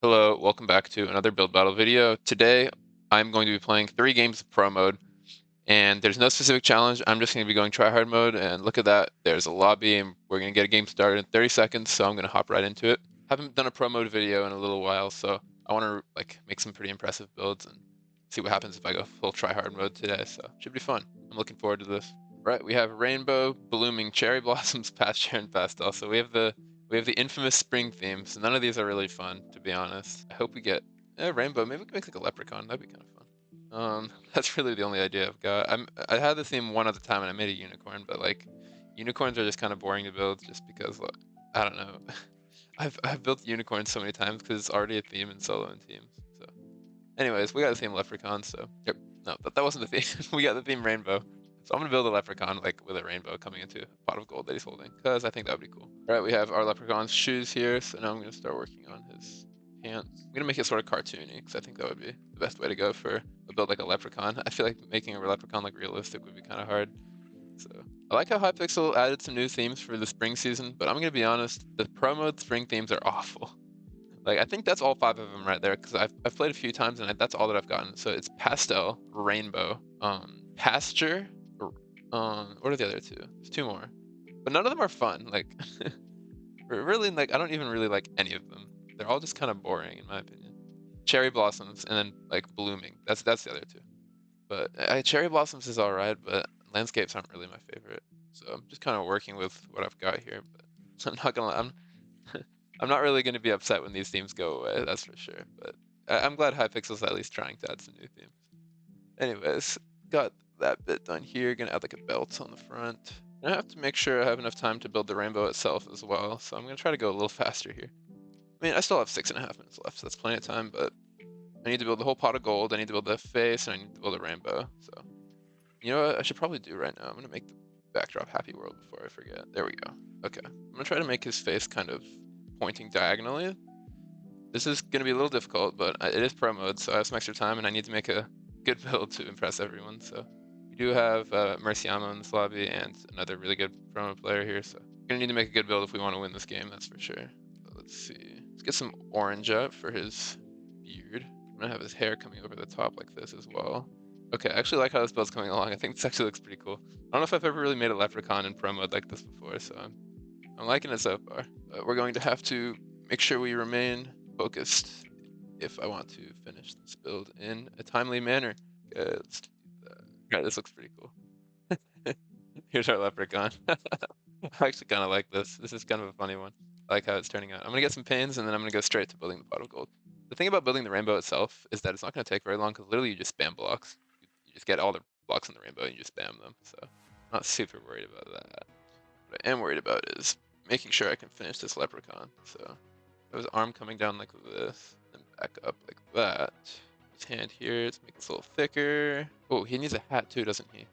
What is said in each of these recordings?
Hello, welcome back to another build battle video. Today, I'm going to be playing 3 games of pro mode, and there's no specific challenge. I'm just going to be going try hard mode, and look at that. There's a lobby, and we're going to get a game started in 30 seconds, so I'm going to hop right into it. Haven't done a pro mode video in a little while, so I want to make some pretty impressive builds and see what happens if I go full try hard mode today, so should be fun. I'm looking forward to this. Right, we have rainbow, blooming, cherry blossoms, pasture, and pastel. So we have the infamous spring theme, so none of these are really fun, to be honest. I hope we get rainbow. Maybe we can make like a leprechaun. That'd be kind of fun. That's really the only idea I've got. I had the theme one at a time, and I made a unicorn, but like, unicorns are just kind of boring to build, just because like, I don't know. I've built unicorns so many times because it's already a theme in solo and teams. So, anyways, we got the theme leprechaun. So, yep. No, that wasn't the theme. We got the theme rainbow. So I'm gonna build a leprechaun like with a rainbow coming into a pot of gold that he's holding, because I think that would be cool. All right, we have our leprechaun's shoes here, so now I'm gonna start working on his pants. I'm gonna make it sort of cartoony, because I think that would be the best way to go for a build like a leprechaun. I feel like making a leprechaun like realistic would be kind of hard. So I like how Hypixel added some new themes for the spring season, but I'm gonna be honest, the pro mode spring themes are awful. Like, I think that's all 5 of them right there, because I've played a few times and that's all that I've gotten. So it's pastel, rainbow, pasture. What are the other 2? There's 2 more, but none of them are fun. Like, really, like I don't even really like any of them. They're all just kind of boring in my opinion. Cherry blossoms and then like blooming. That's the other 2. But cherry blossoms is all right, but landscapes aren't really my favorite. So I'm just kind of working with what I've got here. But I'm not gonna. I'm not really gonna be upset when these themes go away. That's for sure. But I'm glad Hypixel's at least trying to add some new themes. Anyways, got that bit done here. Gonna add like a belt on the front. I have to make sure I have enough time to build the rainbow itself as well. So I'm gonna try to go a little faster here. I mean, I still have 6.5 minutes left, so that's plenty of time, but I need to build the whole pot of gold. I need to build the face, and I need to build a rainbow. So, you know what I should probably do right now? I'm gonna make the backdrop happy world before I forget. There we go. Okay, I'm gonna try to make his face kind of pointing diagonally. This is gonna be a little difficult, but it is pro mode, so I have some extra time, and I need to make a good build to impress everyone. So we do have Merciamo in this lobby and another really good promo player here, so we're gonna need to make a good build if we want to win this game, that's for sure. So let's see. Let's get some orange up for his beard. I'm gonna have his hair coming over the top like this as well. Okay, I actually like how this build's coming along. I think this actually looks pretty cool. I don't know if I've ever really made a leprechaun in pro mode like this before, so I'm liking it so far. But we're going to have to make sure we remain focused if I want to finish this build in a timely manner. Let's do that. Right, this looks pretty cool. Here's our leprechaun. I actually kind of like this. This is kind of a funny one. I like how it's turning out. I'm gonna get some panes and then I'm gonna go straight to building the pot of gold. The thing about building the rainbow itself is that it's not gonna take very long because literally you just spam blocks. You just get all the blocks in the rainbow and you just spam them. So I'm not super worried about that. What I am worried about is making sure I can finish this leprechaun. So have his arm coming down like this, and back up like that. His hand here, let's make this a little thicker. Oh, he needs a hat too, doesn't he?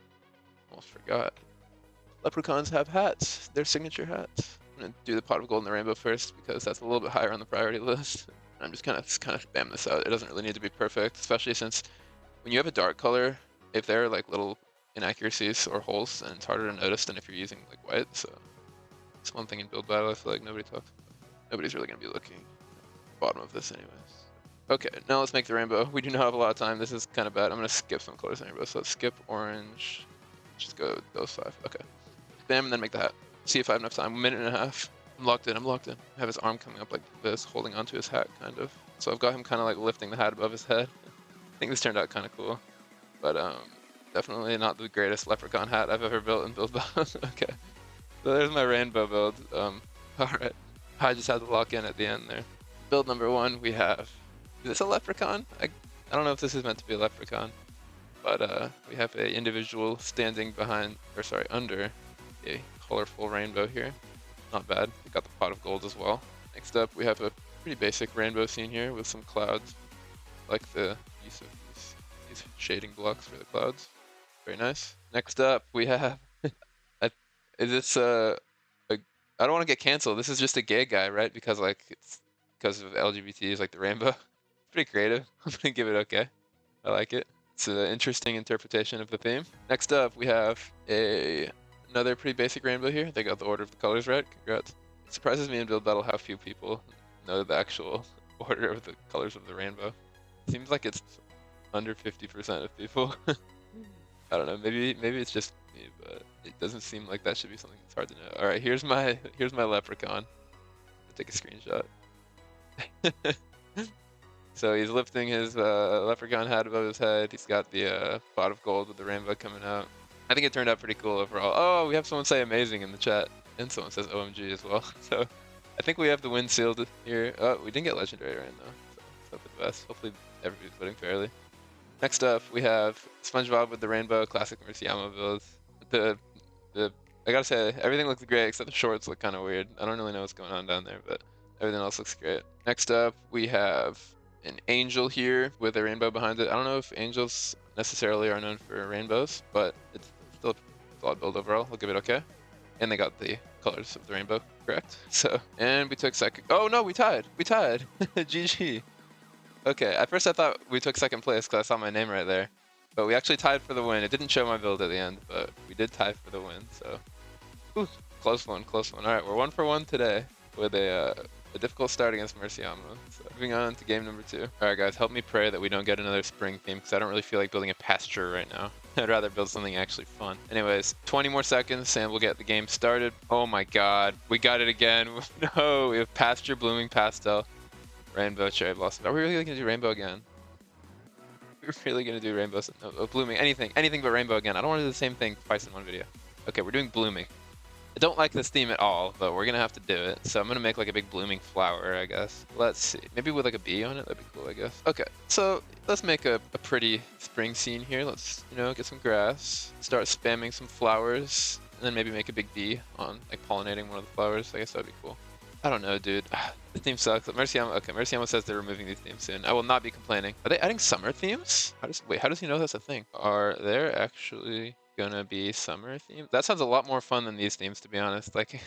Almost forgot. Leprechauns have hats. They're signature hats. I'm gonna do the pot of gold and the rainbow first because that's a little bit higher on the priority list. I'm just kind of spam this out. It doesn't really need to be perfect, especially since when you have a dark color, if there are like little inaccuracies or holes, then it's harder to notice than if you're using like white. So it's one thing in build battle I feel like nobody talks about. Nobody's really gonna be looking at the bottom of this anyways. Okay, now let's make the rainbow. We do not have a lot of time. This is kind of bad. I'm gonna skip some colors in the rainbow. So let's skip orange. Just go those 5. Okay. Bam, and then make the hat. See if I have enough time. 1.5 minutes. I'm locked in. I have his arm coming up like this, holding onto his hat, kind of. So I've got him kind of like lifting the hat above his head. I think this turned out kind of cool. But definitely not the greatest leprechaun hat I've ever built in build battle. Okay. So there's my rainbow build. Alright. I just had to lock in at the end there. Build number 1, we have... Is this a leprechaun? I don't know if this is meant to be a leprechaun. But we have a individual standing behind, or sorry, under a colorful rainbow here. Not bad. We got the pot of gold as well. Next up, we have a pretty basic rainbow scene here with some clouds. I like the use of these shading blocks for the clouds. Very nice. Next up, we have... is this I don't want to get canceled. This is just a gay guy, right? Because like it's because of LGBTs, like the rainbow. It's pretty creative. I'm gonna give it okay. I like it. It's an interesting interpretation of the theme. Next up, we have another pretty basic rainbow here. They got the order of the colors right. Congrats. It surprises me in build battle how few people know the actual order of the colors of the rainbow. Seems like it's under 50% of people. I don't know, maybe it's just me, but it doesn't seem like that should be something that's hard to know. All right, here's my leprechaun. I'll take a screenshot. So he's lifting his leprechaun hat above his head. He's got the pot of gold with the rainbow coming out. I think it turned out pretty cool overall. Oh, we have someone say amazing in the chat, and someone says OMG as well. So I think we have the win sealed here. Oh, we didn't get legendary right now, so let's hope for the best. Hopefully everybody's voting fairly. Next up, we have SpongeBob with the rainbow, classic Murciamo build. I gotta say, everything looks great except the shorts look kind of weird. I don't really know what's going on down there, but everything else looks great. Next up, we have an angel here with a rainbow behind it. I don't know if angels necessarily are known for rainbows, but it's still a solid build overall. We'll give it okay. And they got the colors of the rainbow correct. So, and we took second. Oh no, we tied. We tied. GG. Okay, at first I thought we took second place because I saw my name right there. But we actually tied for the win. It didn't show my build at the end, but we did tie for the win. So, ooh, close one, close one. All right, we're 1 for 1 today with a difficult start against Murciamo. So moving on to game number 2. All right, guys, help me pray that we don't get another spring theme because I don't really feel like building a pasture right now. I'd rather build something actually fun. Anyways, 20 more seconds and we'll get the game started. Oh my God, we got it again. No, we have pasture, blooming pastel, rainbow, cherry blossom. Are we really gonna do rainbow again? We're really gonna do rainbow, no, blooming, anything but rainbow again. I don't want to do the same thing twice in one video. Okay, we're doing blooming. I don't like this theme at all, but we're gonna have to do it. So I'm gonna make like a big blooming flower, I guess. Let's see, maybe with like a bee on it, that'd be cool, I guess. Okay, so let's make a pretty spring scene here. Let's, you know, get some grass, start spamming some flowers, and then maybe make a big bee on like pollinating one of the flowers. I guess that'd be cool. I don't know, dude. The theme sucks. Murciamo, okay, Murciamo says they're removing these themes soon. I will not be complaining. Are they adding summer themes? How does he know that's a thing? Are there actually gonna be summer themes? That sounds a lot more fun than these themes, to be honest. Like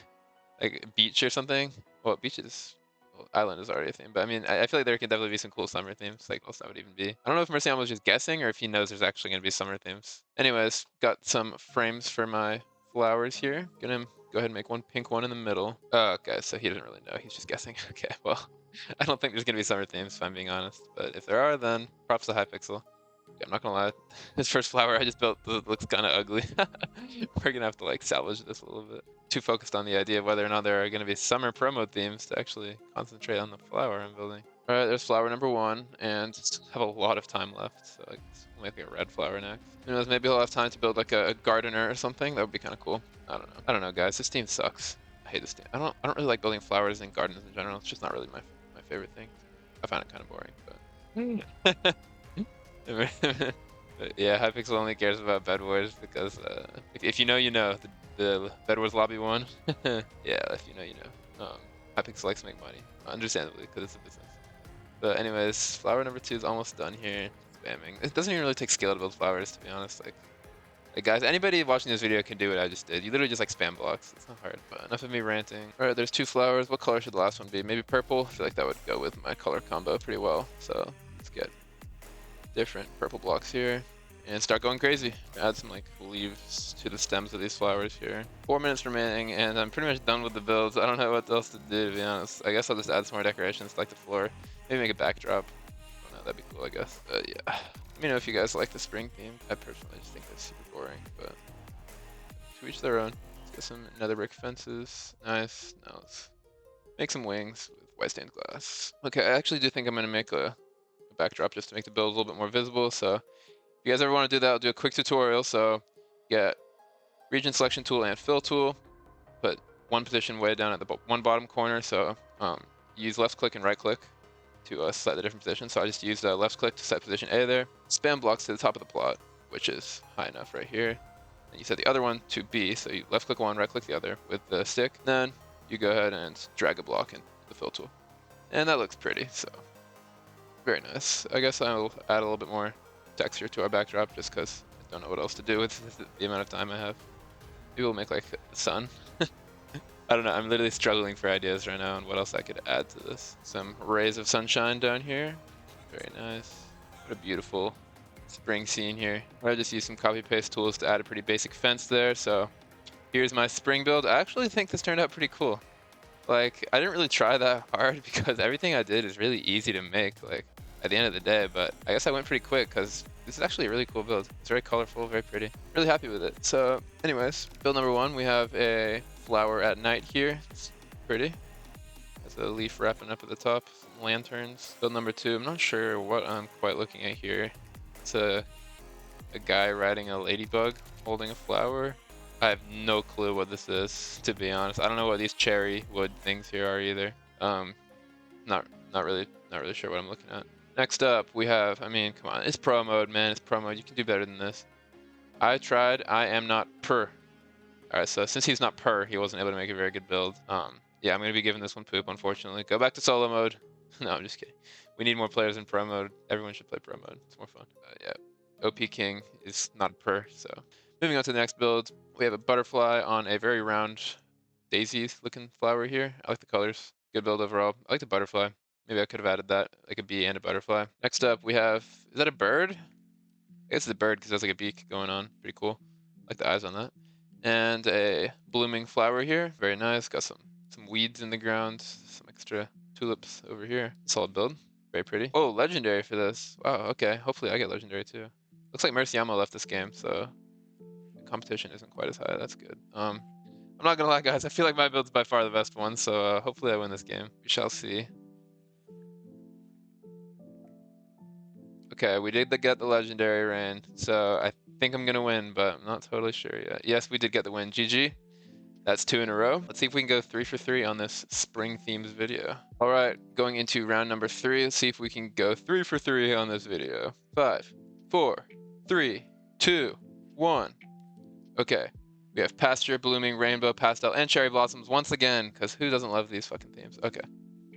beach or something. Well, island is already a theme, but I mean, I feel like there can definitely be some cool summer themes. Like, what that would even be? I don't know if Murciamo was just guessing or if he knows there's actually gonna be summer themes. Anyways, got some frames for my flowers here. Gonna go ahead and make one pink one in the middle. Oh, okay, so he doesn't really know. He's just guessing. Okay, well, I don't think there's gonna be summer themes if I'm being honest. But if there are, then props to Hypixel. I'm not gonna lie. This first flower I just built looks kind of ugly. We're gonna have to like salvage this a little bit. Too focused on the idea of whether or not there are gonna be summer promo themes to actually concentrate on the flower I'm building. All right, there's flower number 1, and have a lot of time left. So I guess we'll make a red flower next. Who knows? Maybe he'll have time to build like a gardener or something. That would be kind of cool. I don't know, guys. This team sucks. I hate this team. I don't really like building flowers and gardens in general. It's just not really my favorite thing. I find it kind of boring, but. But yeah, Hypixel only cares about Bed Wars because if you know, you know. The Bed Wars lobby won. Yeah, if you know, you know. Hypixel likes to make money, understandably, because it's a business. But anyways, flower number 2 is almost done here. Spamming. It doesn't even really take skill to build flowers, to be honest. Like guys, anybody watching this video can do what I just did. You literally just like spam blocks. It's not hard. But enough of me ranting. All right, there's 2 flowers. What color should the last one be? Maybe purple. I feel like that would go with my color combo pretty well. So let's get different purple blocks here and start going crazy. Add some like leaves to the stems of these flowers here. 4 minutes remaining, and I'm pretty much done with the builds. I don't know what else to do, to be honest. I guess I'll just add some more decorations like the floor. Maybe make a backdrop. I don't know, that'd be cool, I guess. But yeah. Let me know if you guys like the spring theme. I personally just think it's super boring, but to each their own. Let's get some nether brick fences. Nice. Now let's make some wings with white stained glass. Okay, I actually do think I'm gonna make a backdrop just to make the build a little bit more visible. So if you guys ever want to do that, I'll do a quick tutorial. So get region selection tool and fill tool. Put one position way down at the one bottom corner. So use left click and right click to set the different positions. So I just used left click to set position A there. Spam blocks to the top of the plot, which is high enough right here. And you set the other one to B, so you left click one, right click the other with the stick. Then you go ahead and drag a block into the fill tool. And that looks pretty, so very nice. I guess I'll add a little bit more texture to our backdrop just because I don't know what else to do with the amount of time I have. Maybe we'll make like the sun. I don't know, I'm literally struggling for ideas right now on what else I could add to this. Some rays of sunshine down here. Very nice. What a beautiful spring scene here. I just used some copy paste tools to add a pretty basic fence there. So here's my spring build. I actually think this turned out pretty cool. Like, I didn't really try that hard because everything I did is really easy to make, like, at the end of the day, but I guess I went pretty quick because this is actually a really cool build. It's very colorful, very pretty. Really happy with it. So, anyways, build number 1, we have a flower at night here. It's pretty. There's a leaf wrapping up at the top, some lanterns. Build number 2, I'm not sure what I'm quite looking at here. It's a guy riding a ladybug holding a flower. I have no clue what this is, to be honest. I don't know what these cherry wood things here are either. Not really sure what I'm looking at. Next up, we have, I mean, come on, it's pro mode, man. It's pro mode. You can do better than this. I tried. I am not per. All right, so since he's not per, he wasn't able to make a very good build. Yeah, I'm gonna be giving this one poop, unfortunately. Go back to solo mode. No, I'm just kidding. We need more players in pro mode. Everyone should play pro mode. It's more fun. Yeah, OP King is not a per, so. Moving on to the next build, we have a butterfly on a very round daisy-looking flower here. I like the colors. Good build overall. I like the butterfly. Maybe I could have added that, like a bee and a butterfly. Next up, we have, is that a bird? I guess it's a bird because there's like a beak going on. Pretty cool. I like the eyes on that. And a blooming flower here. Very nice. Got some weeds in the ground. Some extra tulips over here. Solid build. Very pretty. Oh, legendary for this. Wow, okay. Hopefully I get legendary too. Looks like Merciamo left this game, so the competition isn't quite as high. That's good. I'm not gonna lie, guys. I feel like my build's by far the best one, so hopefully I win this game. We shall see. Okay, we did get the legendary rain, so I think I'm gonna win, but I'm not totally sure yet. Yes, we did get the win. GG. That's 2 in a row. Let's see if we can go 3 for 3 on this spring themes video. All right, going into round number 3. Let's see if we can go 3 for 3 on this video. 5, 4, 3, 2, 1. Okay, we have pasture, blooming, rainbow, pastel, and cherry blossoms once again, because who doesn't love these fucking themes? Okay.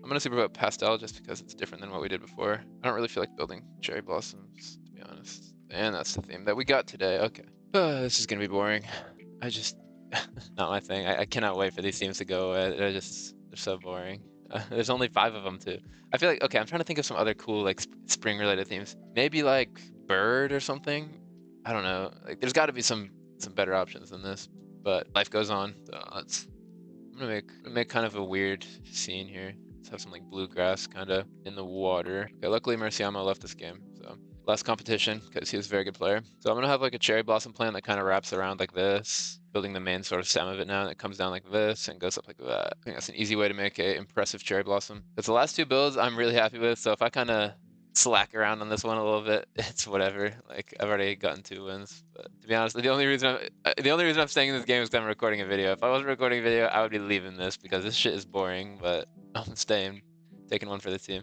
I'm gonna super vote pastel just because it's different than what we did before. I don't really feel like building cherry blossoms, to be honest. And that's the theme that we got today. Okay. This is gonna be boring. I just, not my thing. I cannot wait for these themes to go away. They're so boring. There's only 5 of them too. I feel like, okay, I'm trying to think of some other cool like spring related themes. Maybe like bird or something. I don't know. Like there's got to be some better options than this. But life goes on. So I'm gonna make kind of a weird scene here. Let's have some like bluegrass kind of in the water. Okay, luckily Merciamo left this game, so less competition because he was a very good player. So I'm gonna have like a cherry blossom plant that kind of wraps around like this, building the main sort of stem of it now, and it comes down like this and goes up like that. I think that's an easy way to make a impressive cherry blossom. Because the last 2 builds I'm really happy with, so if I kind of slack around on this one a little bit, it's whatever. Like I've already gotten 2 wins, but to be honest, the only reason I'm staying in this game is because I'm recording a video. If I wasn't recording a video, I would be leaving this because this shit is boring. But I'm staying, taking one for the team.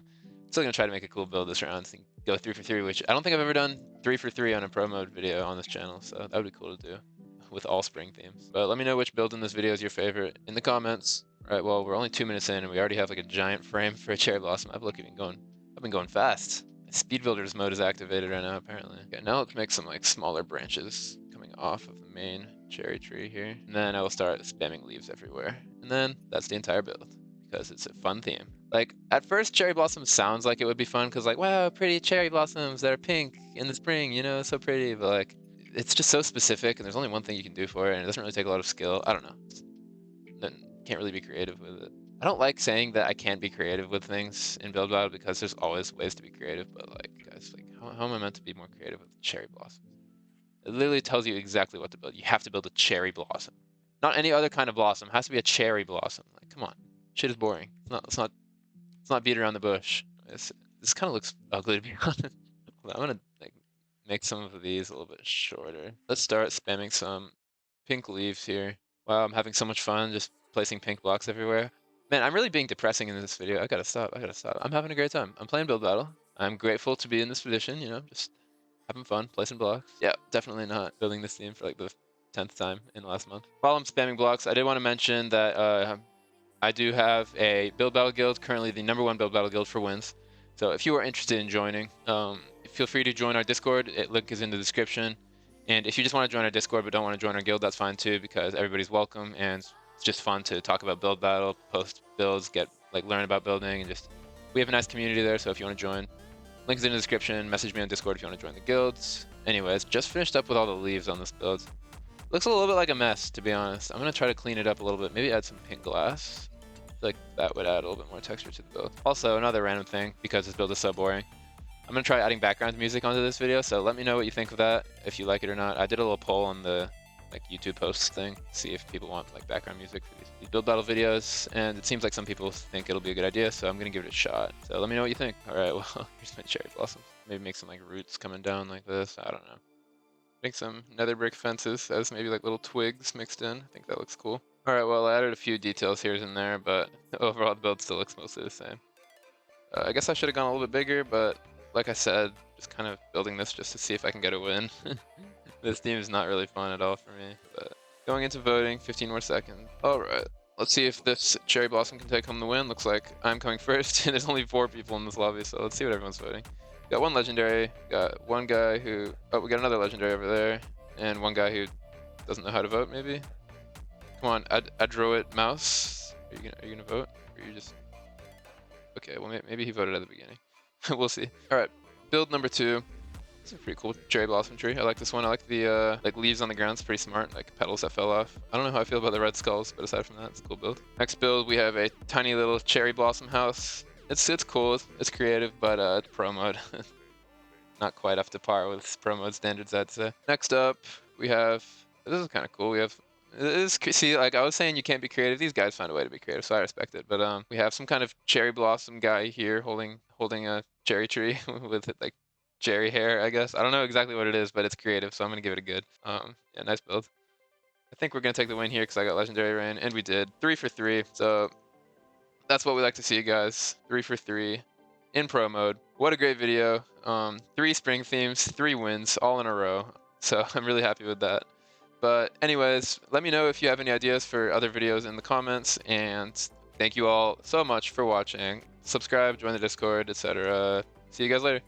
Still gonna try to make a cool build this round and go 3 for 3, which I don't think I've ever done 3 for 3 on a pro mode video on this channel, so that would be cool to do with all spring themes. But let me know which build in this video is your favorite in the comments. All right, well, we're only 2 minutes in and we already have like a giant frame for a cherry blossom. I've been going fast. Speed builders mode is activated right now, apparently. Okay, now let's make some like smaller branches coming off of the main cherry tree here. And then I will start spamming leaves everywhere. And then that's the entire build because it's a fun theme. Like at first cherry blossom sounds like it would be fun because like, wow, pretty cherry blossoms that are pink in the spring, you know, so pretty. But like, it's just so specific and there's only one thing you can do for it and it doesn't really take a lot of skill. I don't know. Then can't really be creative with it. I don't like saying that I can't be creative with things in Build Battle because there's always ways to be creative, but like, guys, like, how am I meant to be more creative with cherry blossoms? It literally tells you exactly what to build. You have to build a cherry blossom. Not any other kind of blossom. It has to be a cherry blossom. Like, come on. Shit is boring. Let's not beat around the bush. This kind of looks ugly, to be honest. I'm gonna like make some of these a little bit shorter. Let's start spamming some pink leaves here. Wow, I'm having so much fun just placing pink blocks everywhere. Man, I'm really being depressing in this video. I gotta stop. I'm having a great time. I'm playing Build Battle. I'm grateful to be in this position, you know, just having fun, placing blocks. Yeah, definitely not building this theme for like the 10th time in the last month. While I'm spamming blocks, I did want to mention that I do have a Build Battle guild, currently the #1 Build Battle guild for wins. So if you are interested in joining, feel free to join our Discord. Link is in the description. And if you just want to join our Discord but don't want to join our guild, that's fine too, because everybody's welcome and it's just fun to talk about Build Battle, post builds, learn about building, and just we have a nice community there. So if you want to join, link is in the description. Message me on Discord if you want to join the guilds. Anyways, just finished up with all the leaves on this build. Looks a little bit like a mess, to be honest. I'm gonna try to clean it up a little bit. Maybe add some pink glass. Like that would add a little bit more texture to the build. Also, another random thing, because this build is so boring, I'm gonna try adding background music onto this video, so let me know what you think of that, if you like it or not. I did a little poll on the YouTube posts thing, see if people want background music for these build battle videos, and it seems like some people think it'll be a good idea, so I'm gonna give it a shot. So let me know what you think. Alright, well, here's my cherry blossoms. Maybe make some roots coming down like this, I don't know. Make some nether brick fences as maybe little twigs mixed in. I think that looks cool. Alright, well, I added a few details here and there, but overall the build still looks mostly the same. I guess I should have gone a little bit bigger, but like I said, just kind of building this just to see if I can get a win. This team is not really fun at all for me, but going into voting, 15 more seconds. Alright, let's see if this cherry blossom can take home the win. Looks like I'm coming first, and there's only 4 people in this lobby, so let's see what everyone's voting. Got one legendary, got one guy who, oh, we got another legendary over there, and one guy who doesn't know how to vote, maybe? Come on, Adroit Mouse, are you gonna vote? Or are you just... Okay, well, maybe he voted at the beginning. We'll see. Alright, build number 2. This is a pretty cool cherry blossom tree. I like this one. I like the leaves on the ground. It's pretty smart. Petals that fell off. I don't know how I feel about the red skulls, but aside from that, it's a cool build. Next build, we have a tiny little cherry blossom house. It's cool. It's creative, but it's pro mode. Not quite up to par with pro mode standards, I'd say. Next up, we have... This is kind of cool. We have... See, I was saying you can't be creative. These guys found a way to be creative, so I respect it. But we have some kind of cherry blossom guy here holding a cherry tree with cherry hair, I guess. I don't know exactly what it is, but it's creative, so I'm gonna give it a good. Yeah, nice build. I think we're gonna take the win here because I got legendary rain, and we did 3 for 3. So that's what we like to see, guys. 3 for 3 in pro mode. What a great video. 3 spring themes, 3 wins, all in a row. So I'm really happy with that. But anyways, let me know if you have any ideas for other videos in the comments, and thank you all so much for watching. Subscribe, join the Discord, etc. See you guys later.